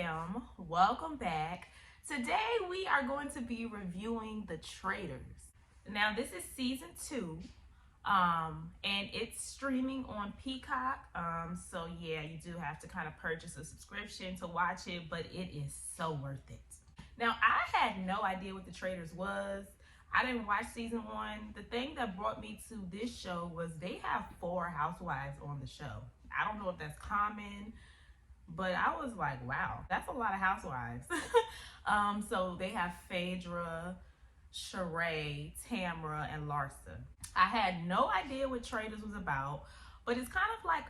fam, welcome back. Today we are going to be reviewing the Traitors. Now this is season 2, and it's streaming on Peacock. So yeah, you do have to kind of purchase a subscription to watch it, but it is so worth it. Now I had no idea what the Traitors was. I didn't watch season 1. The thing that brought me to this show was they have 4 housewives on the show. I don't know if that's common, but I was like, wow, that's a lot of housewives. So they have Phaedra, Sheree, Tamra, and Larsa. I had no idea what Traitors was about, but it's kind of like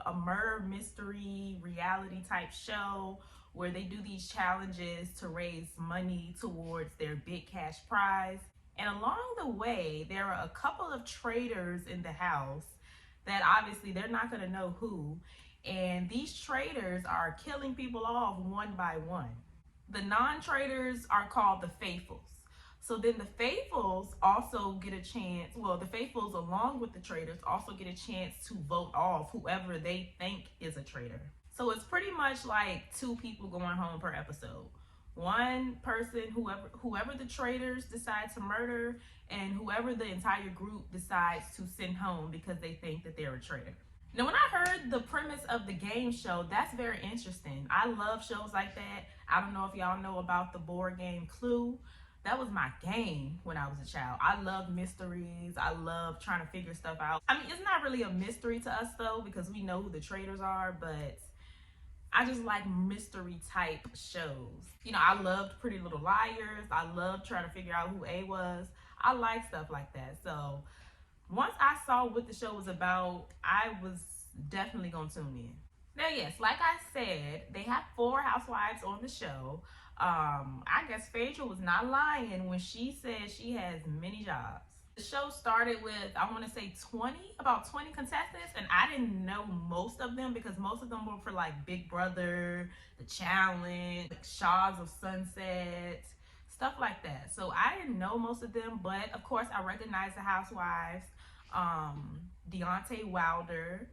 a murder mystery reality type show where they do these challenges to raise money towards their big cash prize. And along the way, there are a couple of traitors in the house that obviously they're not going to know who. And these traitors are killing people off one by one. The non-traitors are called the faithfuls. So then the faithfuls also get a chance, well, the faithfuls along with the traitors also get a chance to vote off whoever they think is a traitor. So it's pretty much like 2 people going home per episode. One person, whoever the traitors decide to murder, and whoever the entire group decides to send home because they think that they're a traitor. Now, when I heard the premise of the game show, that's very interesting. I love shows like that. I don't know if y'all know about the board game Clue. That was my game when I was a child. I love mysteries. I love trying to figure stuff out. I mean, it's not really a mystery to us though, because we know who the traitors are, but I just like mystery type shows. You know, I loved Pretty Little Liars. I loved trying to figure out who A was. I like stuff like that. So once I saw what the show was about, I was definitely gonna tune in. Now, yes, like I said, they have 4 housewives on the show. I guess Phaedra was not lying when she said she has many jobs. The show started with, I want to say about 20 contestants, and I didn't know most of them because most of them were for like Big Brother, The Challenge, like Shaws of Sunset, stuff like that. So I didn't know most of them, but of course I recognized the housewives. Deontay Wilder.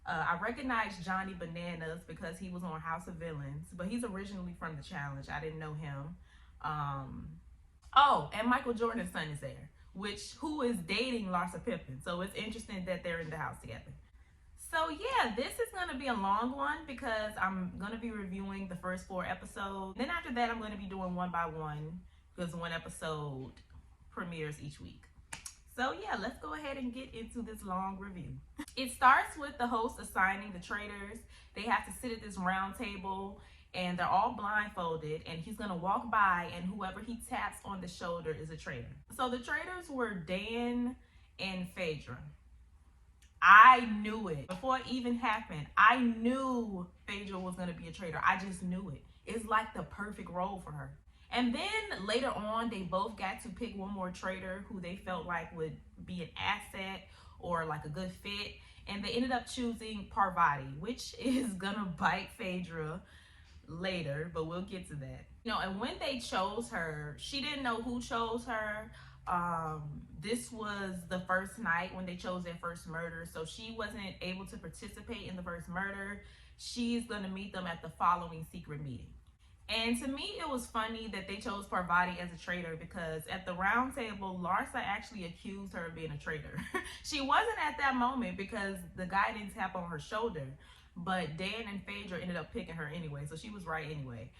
I recognized Johnny Bananas because he was on House of Villains, but he's originally from The Challenge. I didn't know him. Oh, and Michael Jordan's son is there, who is dating Larsa Pippen. So it's interesting that they're in the house together. So yeah, this is going to be a long one because I'm going to be reviewing the first 4 episodes. Then after that, I'm going to be doing one by one because 1 episode premieres each week. So yeah, let's go ahead and get into this long review. It starts with the host assigning the traitors. They have to sit at this round table and they're all blindfolded, and he's gonna walk by and whoever he taps on the shoulder is a traitor. So the traitors were Dan and Phaedra. I knew it. Before it even happened, I knew Phaedra was gonna be a traitor. I just knew it. It's like the perfect role for her. And then later on, they both got to pick one more traitor who they felt like would be an asset or like a good fit. And they ended up choosing Parvati, which is gonna bite Phaedra later, but we'll get to that. You know, and when they chose her, she didn't know who chose her. This was the first night when they chose their first murder, so she wasn't able to participate in the first murder. She's gonna meet them at the following secret meeting. And to me, it was funny that they chose Parvati as a traitor because at the round table, Larsa actually accused her of being a traitor. She wasn't at that moment because the guy didn't tap on her shoulder, but Dan and Phaedra ended up picking her anyway, so she was right anyway.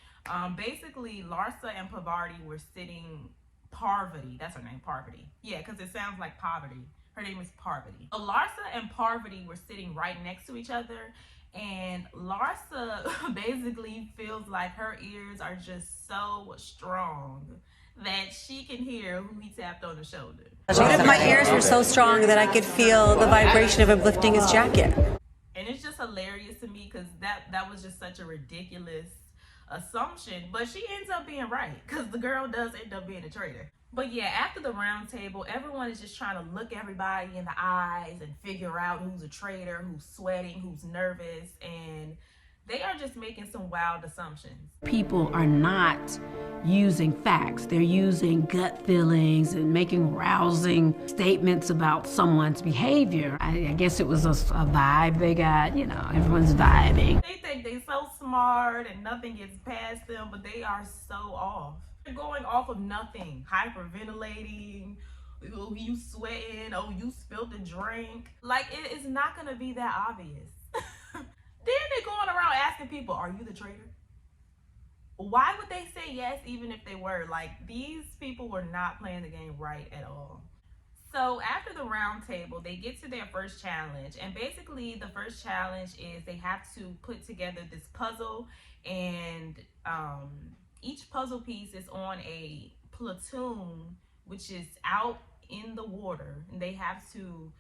Basically, Larsa and Parvati were sitting, Parvati, that's her name, Parvati. Yeah, because it sounds like poverty. Her name is Parvati. So Larsa and Parvati were sitting right next to each other, and Larsa basically feels like her ears are just so strong that she can hear who he tapped on the shoulder. My ears were so strong that I could feel the vibration of him lifting his jacket. And it's just hilarious to me because that was just such a ridiculous assumption, but she ends up being right because the girl does end up being a traitor. But yeah, after the round table, everyone is just trying to look everybody in the eyes and figure out who's a traitor, who's sweating, who's nervous. And They are just making some wild assumptions. People are not using facts. They're using gut feelings and making rousing statements about someone's behavior. I guess it was a vibe they got, everyone's vibing. They think they're so smart and nothing gets past them, but they are so off. They're going off of nothing, hyperventilating, oh, you sweating, oh, you spilled the drink. Like, it is not gonna be that obvious. Then they're going around asking people, are you the traitor? Why would they say yes even if they were? Like, these people were not playing the game right at all. So after the round table, they get to their first challenge. And basically the first challenge is they have to put together this puzzle, and each puzzle piece is on a platoon, which is out in the water. And they have to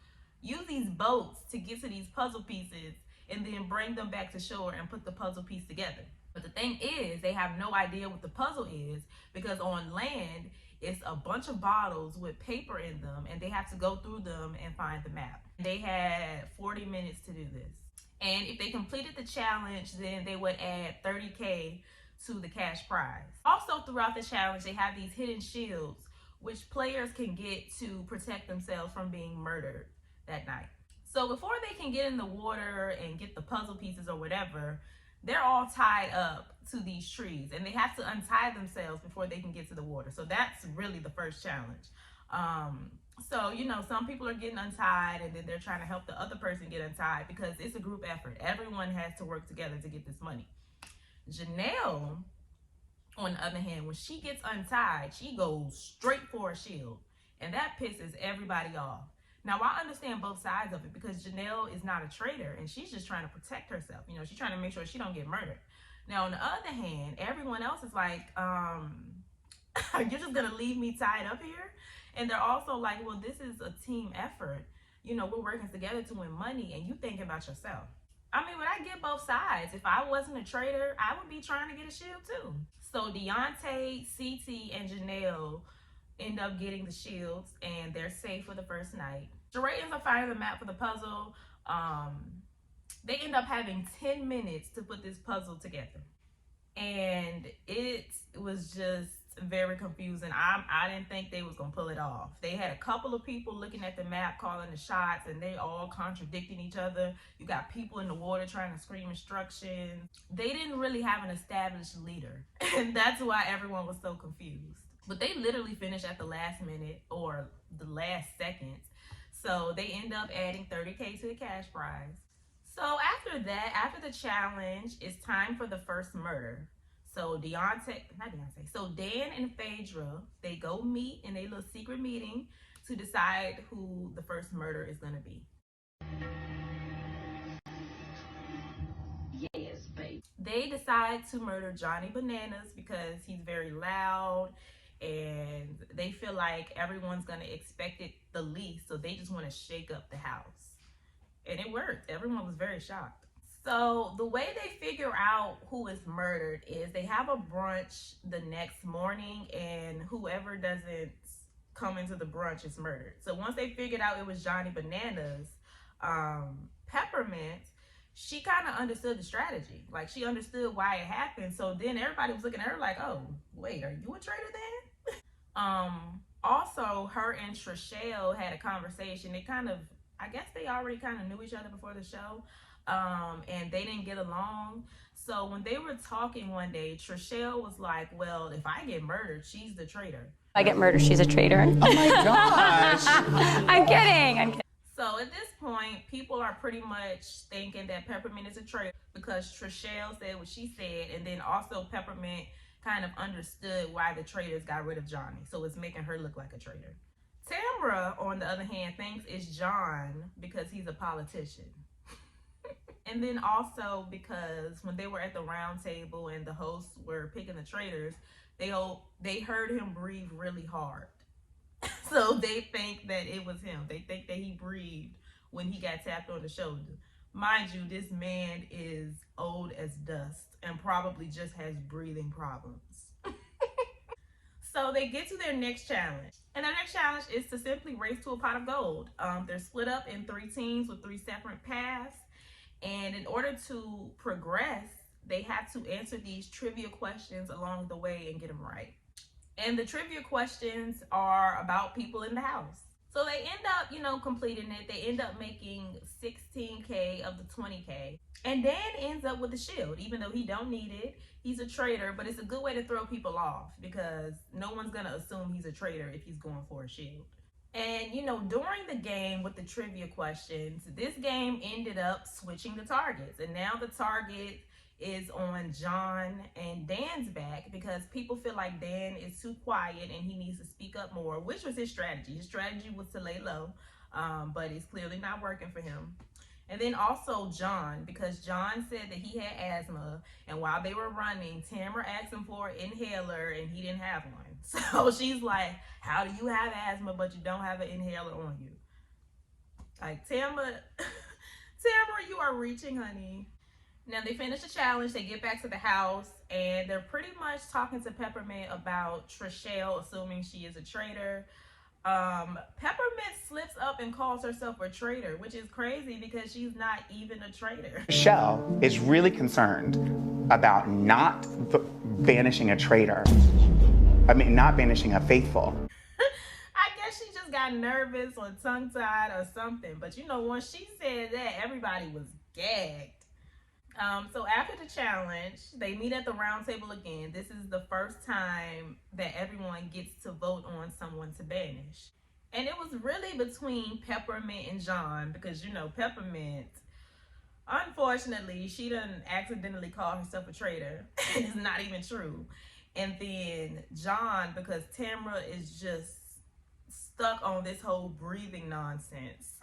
use these boats to get to these puzzle pieces and then bring them back to shore and put the puzzle piece together. But the thing is, they have no idea what the puzzle is, because on land, it's a bunch of bottles with paper in them, and they have to go through them and find the map. They had 40 minutes to do this. And if they completed the challenge, then they would add 30K to the cash prize. Also, throughout the challenge, they have these hidden shields, which players can get to protect themselves from being murdered that night. So before they can get in the water and get the puzzle pieces or whatever, they're all tied up to these trees, and they have to untie themselves before they can get to the water. So that's really the first challenge. So, some people are getting untied, and then they're trying to help the other person get untied, because it's a group effort. Everyone has to work together to get this money. Janelle, on the other hand, when she gets untied, she goes straight for a shield, and that pisses everybody off. Now, I understand both sides of it, because Janelle is not a traitor, and she's just trying to protect herself. She's trying to make sure she don't get murdered. Now, on the other hand, everyone else is like, you're just going to leave me tied up here? And they're also like, well, this is a team effort. We're working together to win money, and you thinking about yourself. But I get both sides. If I wasn't a traitor, I would be trying to get a shield too. So Deontay, CT, and Janelle end up getting the shields, and they're safe for the first night. Sheree ends up finding the map for the puzzle. They end up having 10 minutes to put this puzzle together, and it was just very confusing. I didn't think they was gonna pull it off. They had a couple of people looking at the map, calling the shots, and they all contradicting each other. You got people in the water trying to scream instructions. They didn't really have an established leader, and that's why everyone was so confused. But they literally finished at the last minute or the last seconds. So they end up adding 30K to the cash prize. So after that, after the challenge, it's time for the first murder. So Dan and Phaedra, they go meet in a little secret meeting to decide who the first murder is gonna be. Yes, babe. They decide to murder Johnny Bananas because he's very loud, and they feel like everyone's gonna expect it the least, so they just want to shake up the house. And it worked. Everyone was very shocked. So the way they figure out who is murdered is they have a brunch the next morning, and whoever doesn't come into the brunch is murdered. So once they figured out it was Johnny Bananas, Peppermint, she kind of understood the strategy. Like, she understood why it happened. So then everybody was looking at her like, oh, wait, are you a traitor then? Also, her and Trishelle had a conversation. I guess they already kind of knew each other before the show. And they didn't get along. So when they were talking one day, Trishelle was like, well, if I get murdered, she's the traitor. If I get murdered, she's a traitor. Oh my gosh. I'm kidding. So at this point, people are pretty much thinking that Peppermint is a traitor because Trishelle said what she said, and then also Peppermint kind of understood why the traitors got rid of Johnny. So it's making her look like a traitor. Tamra, on the other hand, thinks it's John because he's a politician. And then also because when they were at the round table and the hosts were picking the traitors, they heard him breathe really hard. So they think that it was him. They think that he breathed when he got tapped on the shoulder. Mind you, this man is old as dust and probably just has breathing problems. So they get to their next challenge. And their next challenge is to simply race to a pot of gold. They're split up in 3 teams with 3 separate paths. And in order to progress, they have to answer these trivia questions along the way and get them right. And the trivia questions are about people in the house. So they end up, completing it. They end up making 16K of the 20K. And Dan ends up with the shield, even though he don't need it. He's a traitor, but it's a good way to throw people off because no one's going to assume he's a traitor if he's going for a shield. And, during the game with the trivia questions, this game ended up switching the targets. And now the target is on John and Dan's back because people feel like Dan is too quiet and he needs to speak up more, which was his strategy. His strategy was to lay low, but it's clearly not working for him. And then also John, because John said that he had asthma, and while they were running, Tamara asked him for an inhaler and he didn't have one. So she's like, how do you have asthma but you don't have an inhaler on you? Like, Tamara, you are reaching, honey. Now they finish the challenge, they get back to the house, and they're pretty much talking to Peppermint about Trishelle, assuming she is a traitor. Peppermint slips up and calls herself a traitor, which is crazy because she's not even a traitor. Trishelle is really concerned about not banishing a traitor. Not banishing a faithful. I guess she just got nervous or tongue-tied or something. But once she said that, everybody was gagged. So after the challenge, they meet at the round table again. This is the first time that everyone gets to vote on someone to banish. And it was really between Peppermint and John because, Peppermint, unfortunately, she done accidentally called herself a traitor. It's not even true. And then John, because Tamara is just stuck on this whole breathing nonsense.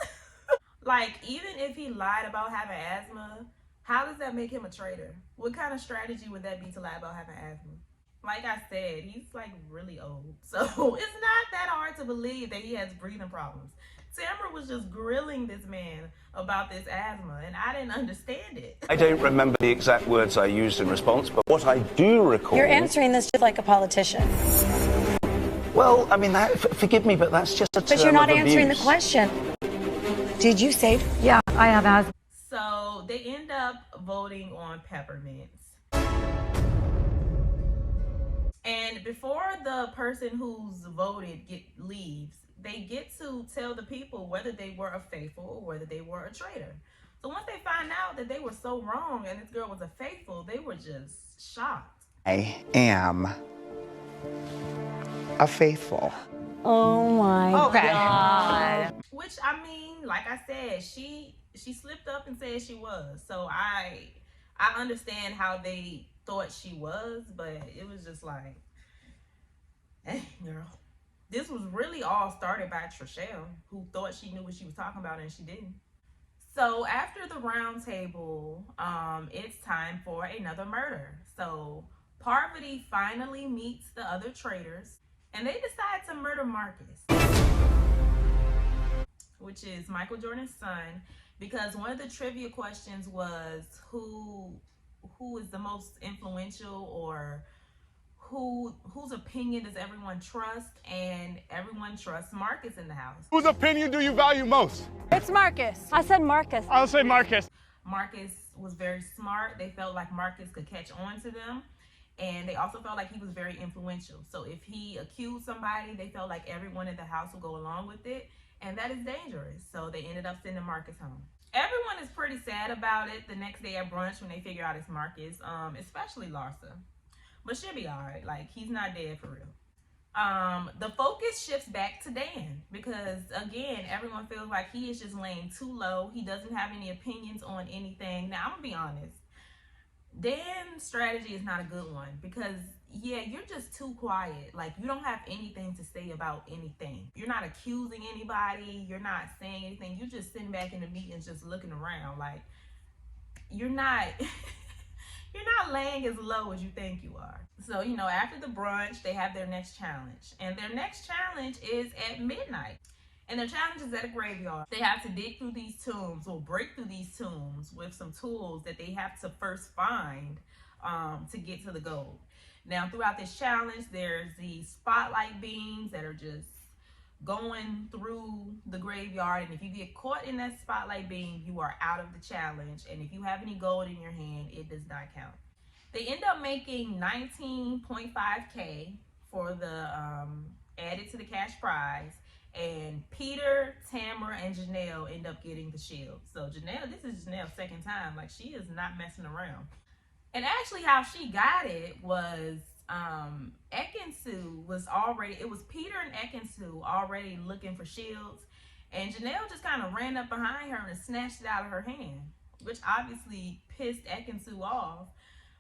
Like, even if he lied about having asthma, how does that make him a traitor? What kind of strategy would that be to lie about having asthma? Like I said, he's like really old. So it's not that hard to believe that he has breathing problems. Tamara was just grilling this man about this asthma, and I didn't understand it. I don't remember the exact words I used in response, but what I do recall... You're answering this just like a politician. Well, forgive me, but that's just a term of abuse. But you're not answering the question. Did you say... Yeah, I have asthma. So they end up voting on Peppermint. And before the person who's voted leaves, they get to tell the people whether they were a faithful or whether they were a traitor. So once they find out that they were so wrong and this girl was a faithful, they were just shocked. I am a faithful. Oh my God. Which, like I said, she slipped up and said she was. So I understand how they thought she was, but it was just like, hey, girl. This was really all started by Trishelle, who thought she knew what she was talking about and she didn't. So after the round table, it's time for another murder. So Parvati finally meets the other traitors and they decide to murder Marcus, which is Michael Jordan's son, because one of the trivia questions was who is the most influential, or whose opinion does everyone trust, and everyone trusts Marcus in the house. Whose opinion do you value most? It's Marcus. I said Marcus. I'll say Marcus. Marcus was very smart. They felt like Marcus could catch on to them, and they also felt like he was very influential. So if he accused somebody, they felt like everyone in the house would go along with it, and that is dangerous. So they ended up sending Marcus home. Everyone is pretty sad about it the next day at brunch when they figure out it's Marcus, especially Larsa. But she'll be all right. Like, he's not dead for real. The focus shifts back to Dan because, again, everyone feels like he is just laying too low. He doesn't have any opinions on anything. Now, I'm going to be honest. Dan's strategy is not a good one because, yeah, you're just too quiet. Like, you don't have anything to say about anything. You're not accusing anybody. You're not saying anything. You're just sitting back in the meetings just looking around. Like, you're not... You're not laying as low as you think you are. So, after the brunch, they have their next challenge. And their next challenge is at midnight. And their challenge is at a graveyard. They have to dig through these tombs, or break through these tombs with some tools that they have to first find to get to the gold. Now, throughout this challenge, there's these spotlight beams that are just going through the graveyard, and if you get caught in that spotlight beam, you are out of the challenge, and if you have any gold in your hand, it does not count. They end up making 19.5K for the added to the cash prize. And Peter, Tamara, and Janelle end up getting the shield. So Janelle, this is Janelle's second time. Like, she is not messing around. And actually how she got it was Ekin-Su was already, it was Peter and Ekin-Su already looking for shields. And Janelle just kind of ran up behind her and snatched it out of her hand, which obviously pissed Ekin-Su off.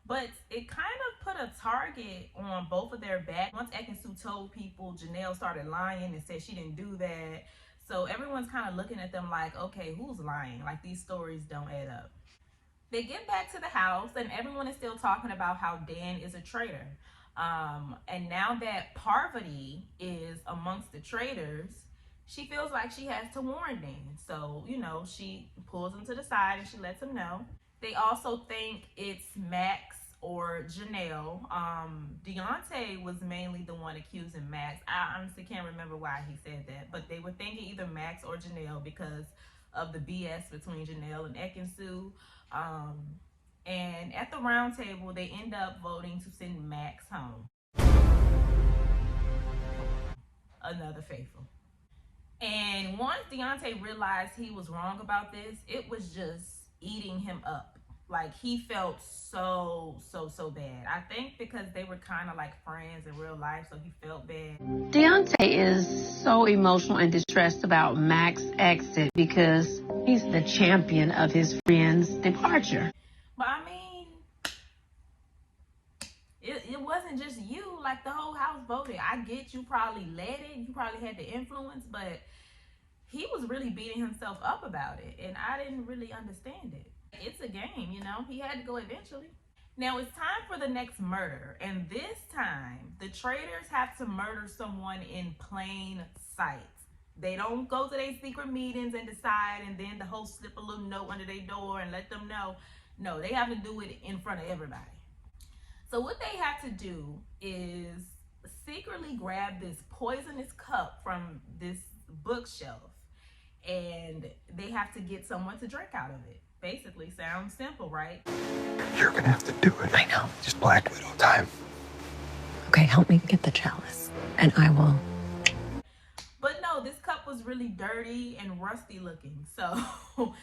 But it kind of put a target on both of their backs. Once Ekin-Su told people, Janelle started lying and said she didn't do that. So everyone's kind of looking at them like, okay, who's lying? Like, these stories don't add up. They get back to the house and everyone is still talking about how Dan is a traitor. And now that Parvati is amongst the traitors, she feels like she has to warn Dan. So, you know, she pulls him to the side and she lets him know. They also think it's Max or Janelle. Deontay was mainly the one accusing Max. I honestly can't remember why he said that, but they were thinking either Max or Janelle because of the BS between Janelle and Ekin-Su. And at the round table, they end up voting to send Max home. Another faithful. And once Deontay realized he was wrong about this, it was just eating him up. Like, he felt so bad. I think because they were kind of like friends in real life, so he felt bad. Deontay is so emotional and distressed about Max's exit because he's the champion of his friend's departure. But I mean, it wasn't just you. Like, the whole house voted. I get you probably led it. You probably had the influence, but he was really beating himself up about it. And I didn't really understand it. It's a game, you know. He had to go eventually. Now it's time for the next murder. And this time, the traitors have to murder someone in plain sight. They don't go to their secret meetings and decide and then the host slip a little note under their door and let them know. No, they have to do it in front of everybody. So what they have to do is secretly grab this poisonous cup from this bookshelf, and they have to get someone to drink out of it. Basically, sounds simple, right? You're gonna have to do it. I know. Just Black Widow time. Okay, help me get the chalice, and I will. But no, this cup was really dirty and rusty looking. So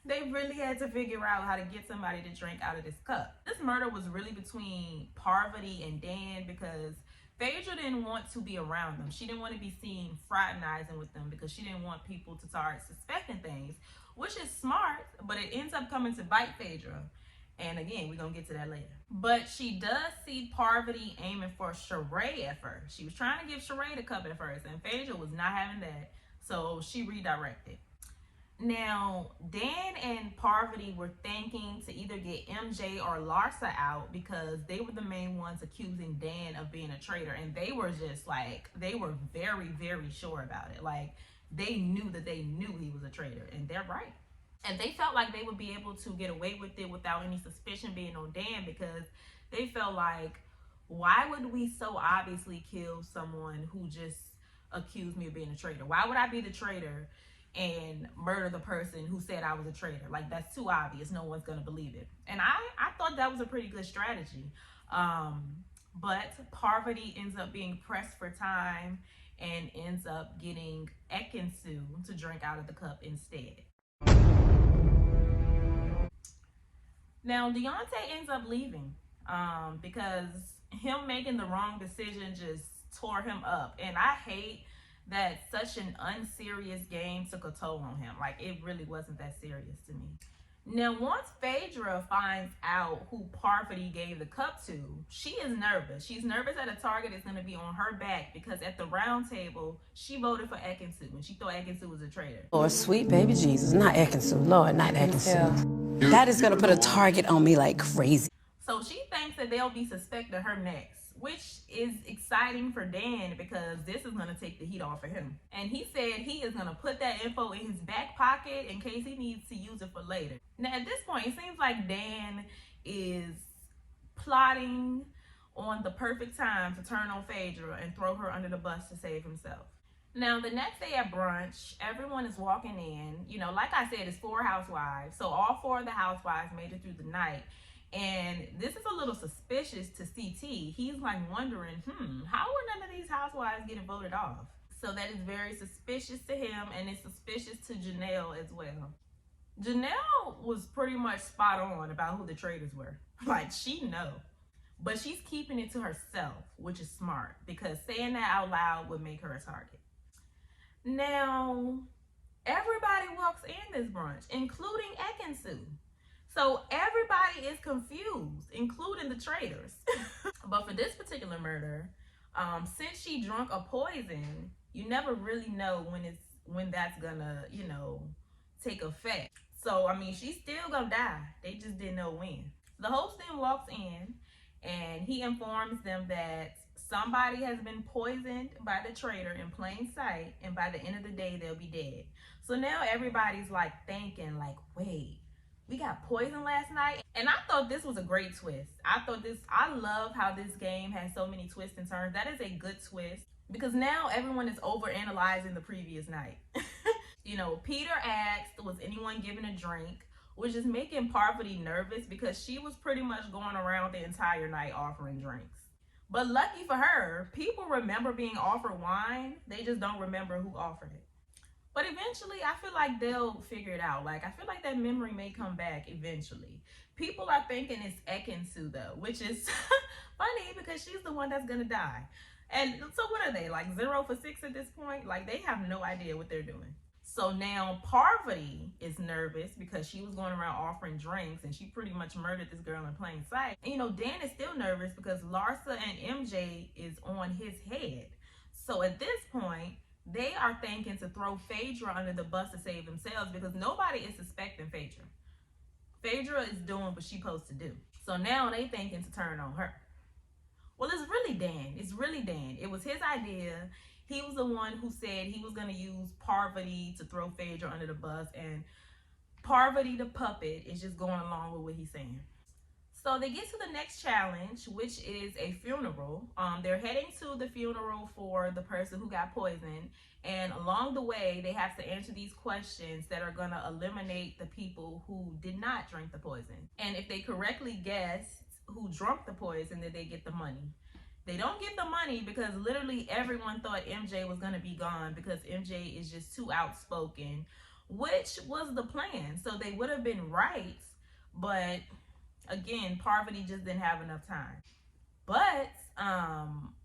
they really had to figure out how to get somebody to drink out of this cup. This murder was really between Parvati and Dan because Phaedra didn't want to be around them. She didn't want to be seen fraternizing with them because she didn't want people to start suspecting things, which is smart, but it ends up coming to bite Phaedra. And again, we're going to get to that later. But she does see Parvati aiming for Sheree at first. She was trying to give Sheree the cup at first, and Phaedra was not having that. So she redirected. Now, Dan and Parvati were thinking to either get MJ or Larsa out because they were the main ones accusing Dan of being a traitor. And they were just like, they were very sure about it. Like, they knew that they knew he was a traitor, and they're right. And they felt like they would be able to get away with it without any suspicion being on Dan because they felt like, why would we so obviously kill someone who just accused me of being a traitor? Why would I be the traitor and murder the person who said I was a traitor? Like, that's too obvious. No one's gonna believe it. And I thought that was a pretty good strategy. But Parvati ends up being pressed for time and ends up getting Ekin-Su to drink out of the cup instead. Now, Deontay ends up leaving because him making the wrong decision just tore him up. And I hate that such an unserious game took a toll on him. Like, it really wasn't that serious to me. Now, once Phaedra finds out who Parvati gave the cup to, she is nervous. She's nervous that a target is going to be on her back because at the round table, she voted for Ekin-Su and she thought Ekin-Su was a traitor. Lord, sweet baby Jesus, not Ekin-Su. Lord, not Ekin-Su. That is going to put a target on me like crazy. So she thinks that they'll be suspecting her next, which is exciting for Dan because this is going to take the heat off of him. And he said he is going to put that info in his back pocket in case he needs to use it for later. Now, at this point, it seems like Dan is plotting on the perfect time to turn on Phaedra and throw her under the bus to save himself. Now, the next day at brunch, everyone is walking in. You know, like I said, it's 4 housewives. So all 4 of the housewives made it through the night. And this is a little suspicious to CT. He's like wondering, how are none of these housewives getting voted off? So that is very suspicious to him, and it's suspicious to Janelle as well. Janelle was pretty much spot on about who the traitors were. Like, she knows. But she's keeping it to herself, which is smart, because saying that out loud would make her a target. Now, everybody walks in this brunch, including Ekin-Su. So everybody is confused, including the traitors. But for this particular murder, since she drunk a poison, you never really know when that's gonna, take effect. So, I mean, she's still gonna die. They just didn't know when. The host then walks in, and he informs them that somebody has been poisoned by the traitor in plain sight, and by the end of the day, they'll be dead. So now everybody's like thinking, like, wait, we got poisoned last night? And I thought this was a great twist. I love how this game has so many twists and turns. That is a good twist, because now everyone is overanalyzing the previous night. Peter asked, was anyone given a drink? Which is making Parvati nervous, because she was pretty much going around the entire night offering drinks. But lucky for her, people remember being offered wine. They just don't remember who offered it. But eventually, I feel like they'll figure it out. Like, I feel like that memory may come back eventually. People are thinking it's Ekin-Su, though, which is funny, because she's the one that's gonna die. And so what are they, like 0 for 6 at this point? Like, they have no idea what they're doing. So now Parvati is nervous, because she was going around offering drinks, and she pretty much murdered this girl in plain sight. And, Dan is still nervous, because Larsa and MJ is on his head. So at this point, they are thinking to throw Phaedra under the bus to save themselves, because nobody is suspecting Phaedra. Phaedra is doing what she's supposed to do. So now they thinking to turn on her. Well, it's really Dan. It was his idea. He was the one who said he was going to use Parvati to throw Phaedra under the bus, and Parvati, the puppet, is just going along with what he's saying. So they get to the next challenge, which is a funeral. They're heading to the funeral for the person who got poisoned, and along the way, they have to answer these questions that are going to eliminate the people who did not drink the poison. And if they correctly guess who drank the poison, then they get the money. They don't get the money because literally everyone thought MJ was going to be gone, because MJ is just too outspoken, which was the plan. So they would have been right, but again, Parvati just didn't have enough time. But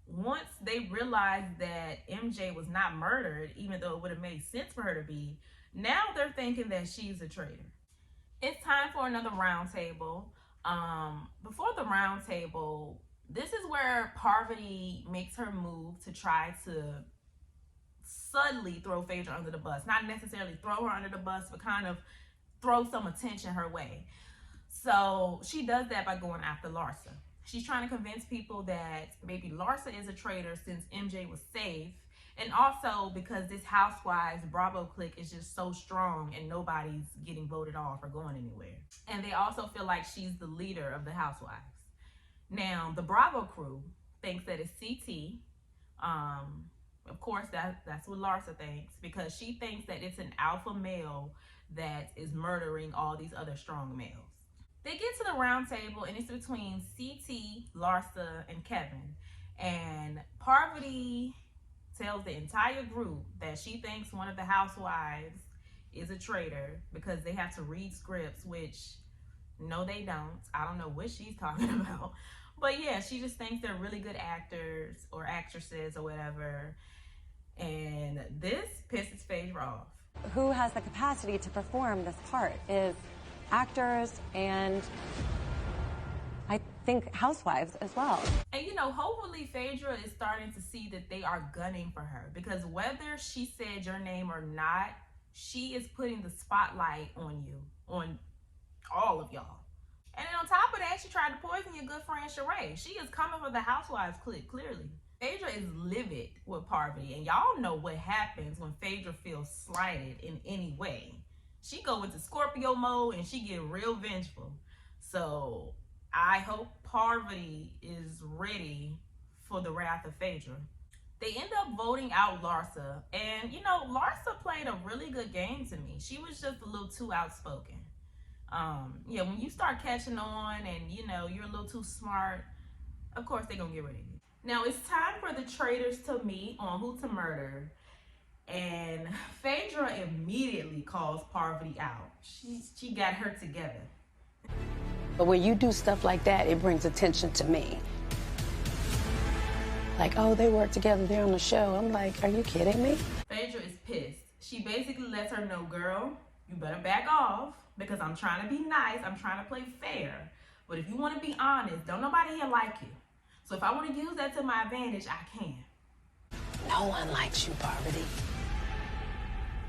once they realized that MJ was not murdered, even though it would have made sense for her to be, now they're thinking that she's a traitor. It's time for another round table. Before the round table, this is where Parvati makes her move to try to subtly throw Phaedra under the bus. Not necessarily throw her under the bus, but kind of throw some attention her way. So she does that by going after Larsa. She's trying to convince people that maybe Larsa is a traitor since MJ was safe, and also because this Housewives Bravo clique is just so strong and nobody's getting voted off or going anywhere. And they also feel like she's the leader of the Housewives. Now, the Bravo crew thinks that it's CT. Of course, that's what Larsa thinks, because she thinks that it's an alpha male that is murdering all these other strong males. They get to the round table, and it's between CT, Larsa, and Kevin. And Parvati tells the entire group that she thinks one of the housewives is a traitor because they have to read scripts, which no, they don't. I don't know what she's talking about. But yeah, she just thinks they're really good actors or actresses or whatever. And this pisses Phaedra off. Who has the capacity to perform this part is actors and I think housewives as well. And hopefully Phaedra is starting to see that they are gunning for her, because whether she said your name or not, she is putting the spotlight on you, on all of y'all. And then on top of that, she tried to poison your good friend Sheree. She is coming for the Housewives clique, clearly. Phaedra is livid with Parvati, and y'all know what happens when Phaedra feels slighted in any way. She go into Scorpio mode and she get real vengeful. So I hope Parvati is ready for the wrath of Phaedra. They end up voting out Larsa, and Larsa played a really good game to me. She was just a little too outspoken. Yeah, when you start catching on and you know you're a little too smart, of course they're gonna get rid of you. Now it's time for the traitors to meet on who to murder. And Phaedra immediately calls Parvati out. She got her together. But when you do stuff like that, it brings attention to me. Like, oh, they work together, they're on the show. I'm like, are you kidding me? Phaedra is pissed. She basically lets her know, girl, you better back off because I'm trying to be nice, I'm trying to play fair. But if you want to be honest, don't nobody here like you. So if I want to use that to my advantage, I can. No one likes you, Parvati.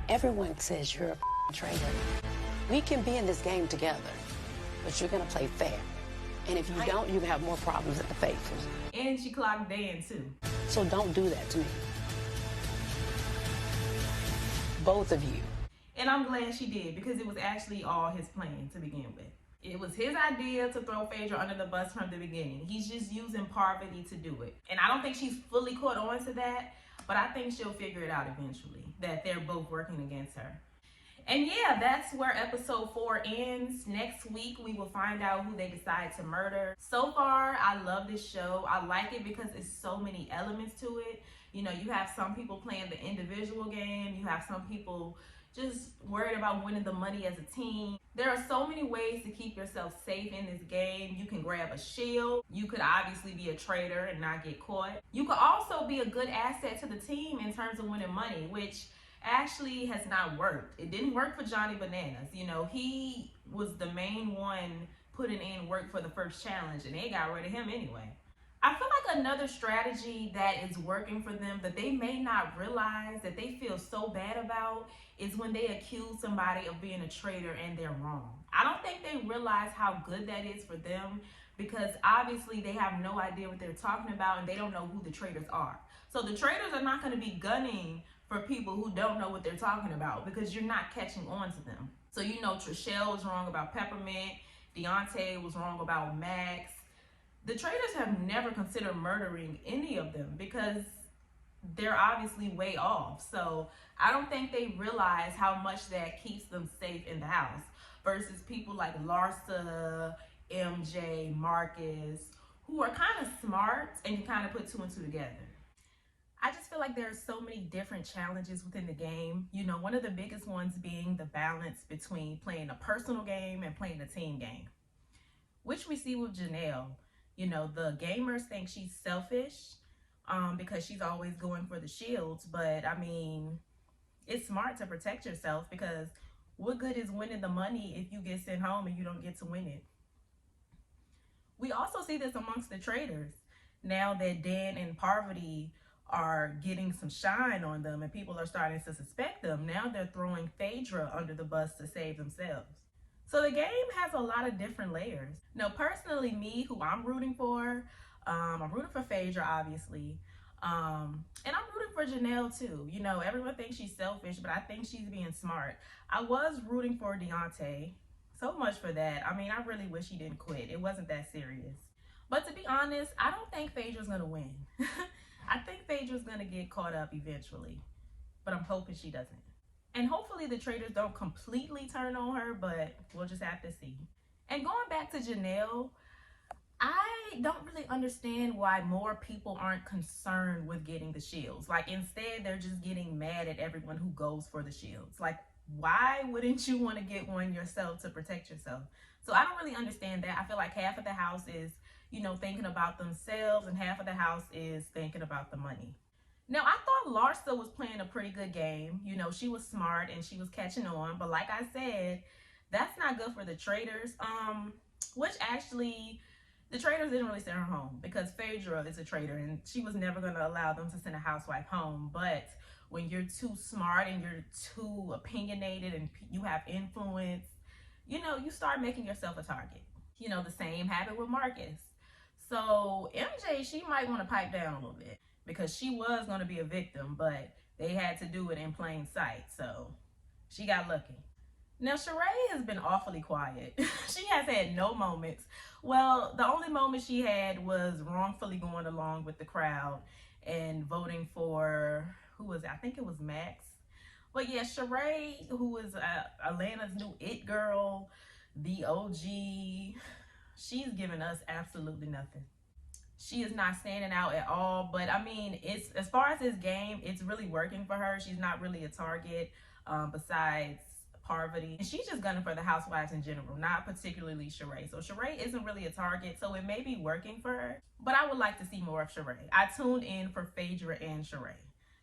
Everyone says you're a traitor. We can be in this game together, but you're gonna play fair. And if you don't, you have more problems at the faces. And she clocked Dan too. So don't do that to me. Both of you. And I'm glad she did because it was actually all his plan to begin with. It was his idea to throw Phaedra under the bus from the beginning. He's just using Parvati to do it. And I don't think she's fully caught on to that, but I think she'll figure it out eventually, that they're both working against her. And yeah, that's where episode 4 ends. Next week, we will find out who they decide to murder. So far, I love this show. I like it because it's so many elements to it. You know, you have some people playing the individual game. You have some people just worried about winning the money as a team. There are so many ways to keep yourself safe in this game. You can grab a shield. You could obviously be a traitor and not get caught. You could also be a good asset to the team in terms of winning money, which actually has not worked. It didn't work for Johnny Bananas. You know, he was the main one putting in work for the first challenge and they got rid of him anyway. I feel like another strategy that is working for them that they may not realize, that they feel so bad about, is when they accuse somebody of being a traitor and they're wrong. I don't think they realize how good that is for them because obviously they have no idea what they're talking about and they don't know who the traitors are. So the traitors are not going to be gunning for people who don't know what they're talking about because you're not catching on to them. So you know Trishelle was wrong about Peppermint, Deontay was wrong about Max. The traitors have never considered murdering any of them because they're obviously way off. So I don't think they realize how much that keeps them safe in the house versus people like Larsa, MJ, Marcus, who are kind of smart and can kind of put 2 and 2 together. I just feel like there are so many different challenges within the game. You know, one of the biggest ones being the balance between playing a personal game and playing a team game, which we see with Janelle. You know, the gamers think she's selfish because she's always going for the shields. But I mean, it's smart to protect yourself because what good is winning the money if you get sent home and you don't get to win it? We also see this amongst the traitors. Now that Dan and Parvati are getting some shine on them and people are starting to suspect them, now they're throwing Phaedra under the bus to save themselves. So the game has a lot of different layers. Now, personally, me, who I'm rooting for, I'm rooting for Phaedra, obviously. And I'm rooting for Janelle, too. You know, everyone thinks she's selfish, but I think she's being smart. I was rooting for Deontay. So much for that. I mean, I really wish he didn't quit. It wasn't that serious. But to be honest, I don't think Phaedra's going to win. I think Phaedra's going to get caught up eventually. But I'm hoping she doesn't. And hopefully the traitors don't completely turn on her, but we'll just have to see. And going back to Janelle, I don't really understand why more people aren't concerned with getting the shields. Like, instead, they're just getting mad at everyone who goes for the shields. Like, why wouldn't you want to get one yourself to protect yourself? So I don't really understand that. I feel like half of the house is, you know, thinking about themselves and half of the house is thinking about the money. Now, I thought Larsa was playing a pretty good game. You know, she was smart and she was catching on. But like I said, that's not good for the traitors. Which actually, the traitors didn't really send her home because Phaedra is a traitor and she was never going to allow them to send a housewife home. But when you're too smart and you're too opinionated and you have influence, you know, you start making yourself a target. You know, the same happened with Marcus. So MJ, she might want to pipe down a little bit, because she was going to be a victim, but they had to do it in plain sight, so she got lucky. Now, Sheree has been awfully quiet. She has had no moments. Well, the only moment she had was wrongfully going along with the crowd and voting for, who was it? I think it was Max. But yeah, Sheree, who is Atlanta's new it girl, the OG. She's giving us absolutely nothing. She is not standing out at all. But I mean, it's, as far as this game, it's really working for her. She's not really a target besides Parvati. And she's just gunning for the housewives in general, not particularly Sheree. So Sheree isn't really a target, so it may be working for her. But I would like to see more of Sheree. I tuned in for Phaedra and Sheree.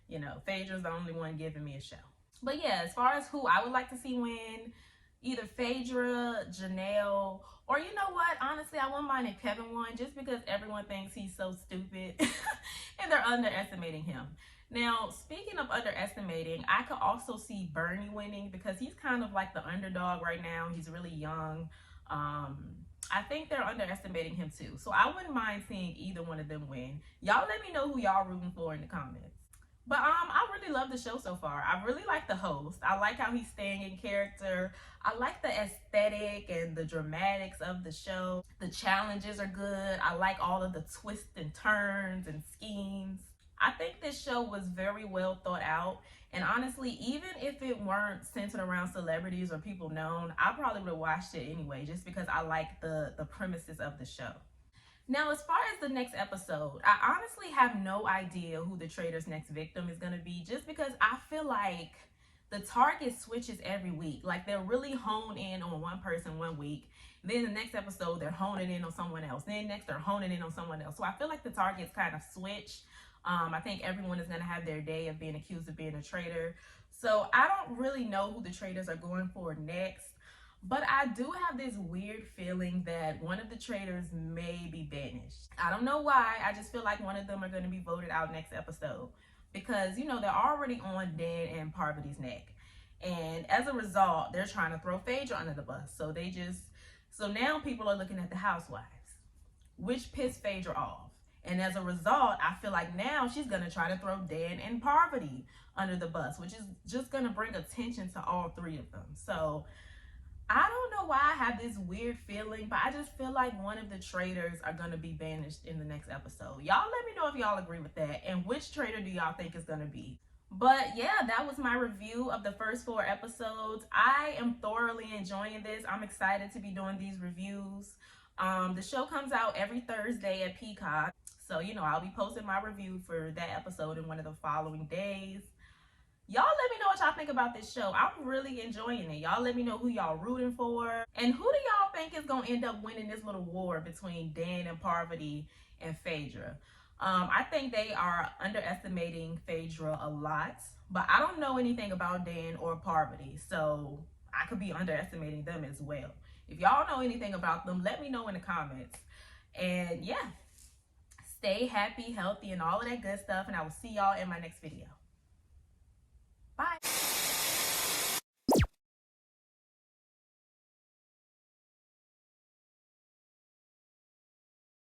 You know, Phaedra's the only one giving me a show. But yeah, as far as who I would like to see win, either Phaedra, Janelle, or you know what? Honestly, I wouldn't mind if Kevin won, just because everyone thinks he's so stupid and they're underestimating him. Now, speaking of underestimating, I could also see Bernie winning because he's kind of like the underdog right now. He's really young. I think they're underestimating him too. So I wouldn't mind seeing either one of them win. Y'all let me know who y'all rooting for in the comments. But I really love the show so far. I really like the host. I like how he's staying in character. I like the aesthetic and the dramatics of the show. The challenges are good. I like all of the twists and turns and schemes. I think this show was very well thought out. And honestly, even if it weren't centered around celebrities or people known, I probably would have watched it anyway, just because I like the premises of the show. Now, as far as the next episode, I honestly have no idea who the Traitor's next victim is going to be, just because I feel like the target switches every week. Like, they'll really hone in on one person one week. Then the next episode, they're honing in on someone else. Then next, they're honing in on someone else. So I feel like the targets kind of switch. I think everyone is going to have their day of being accused of being a traitor. So I don't really know who the Traitors are going for next. But I do have this weird feeling that one of the Traitors may be banished. I don't know why. I just feel like one of them are going to be voted out next episode. Because, you know, they're already on Dan and Parvati's neck. And as a result, they're trying to throw Phaedra under the bus. So now people are looking at the housewives, which pissed Phaedra off. And as a result, I feel like now she's going to try to throw Dan and Parvati under the bus, which is just going to bring attention to all three of them. So I don't know why I have this weird feeling, but I just feel like one of the Traitors are going to be banished in the next episode. Y'all let me know if y'all agree with that, and which Traitor do y'all think is going to be. But yeah, that was my review of the first 4 episodes. I am thoroughly enjoying this. I'm excited to be doing these reviews. The show comes out every Thursday at Peacock. So, you know, I'll be posting my review for that episode in one of the following days. Y'all let me know what y'all think about this show. I'm really enjoying it. Y'all let me know who y'all rooting for. And who do y'all think is going to end up winning this little war between Dan and Parvati and Phaedra? I think they are underestimating Phaedra a lot. But I don't know anything about Dan or Parvati. So I could be underestimating them as well. If y'all know anything about them, let me know in the comments. And yeah, stay happy, healthy, and all of that good stuff. And I will see y'all in my next video.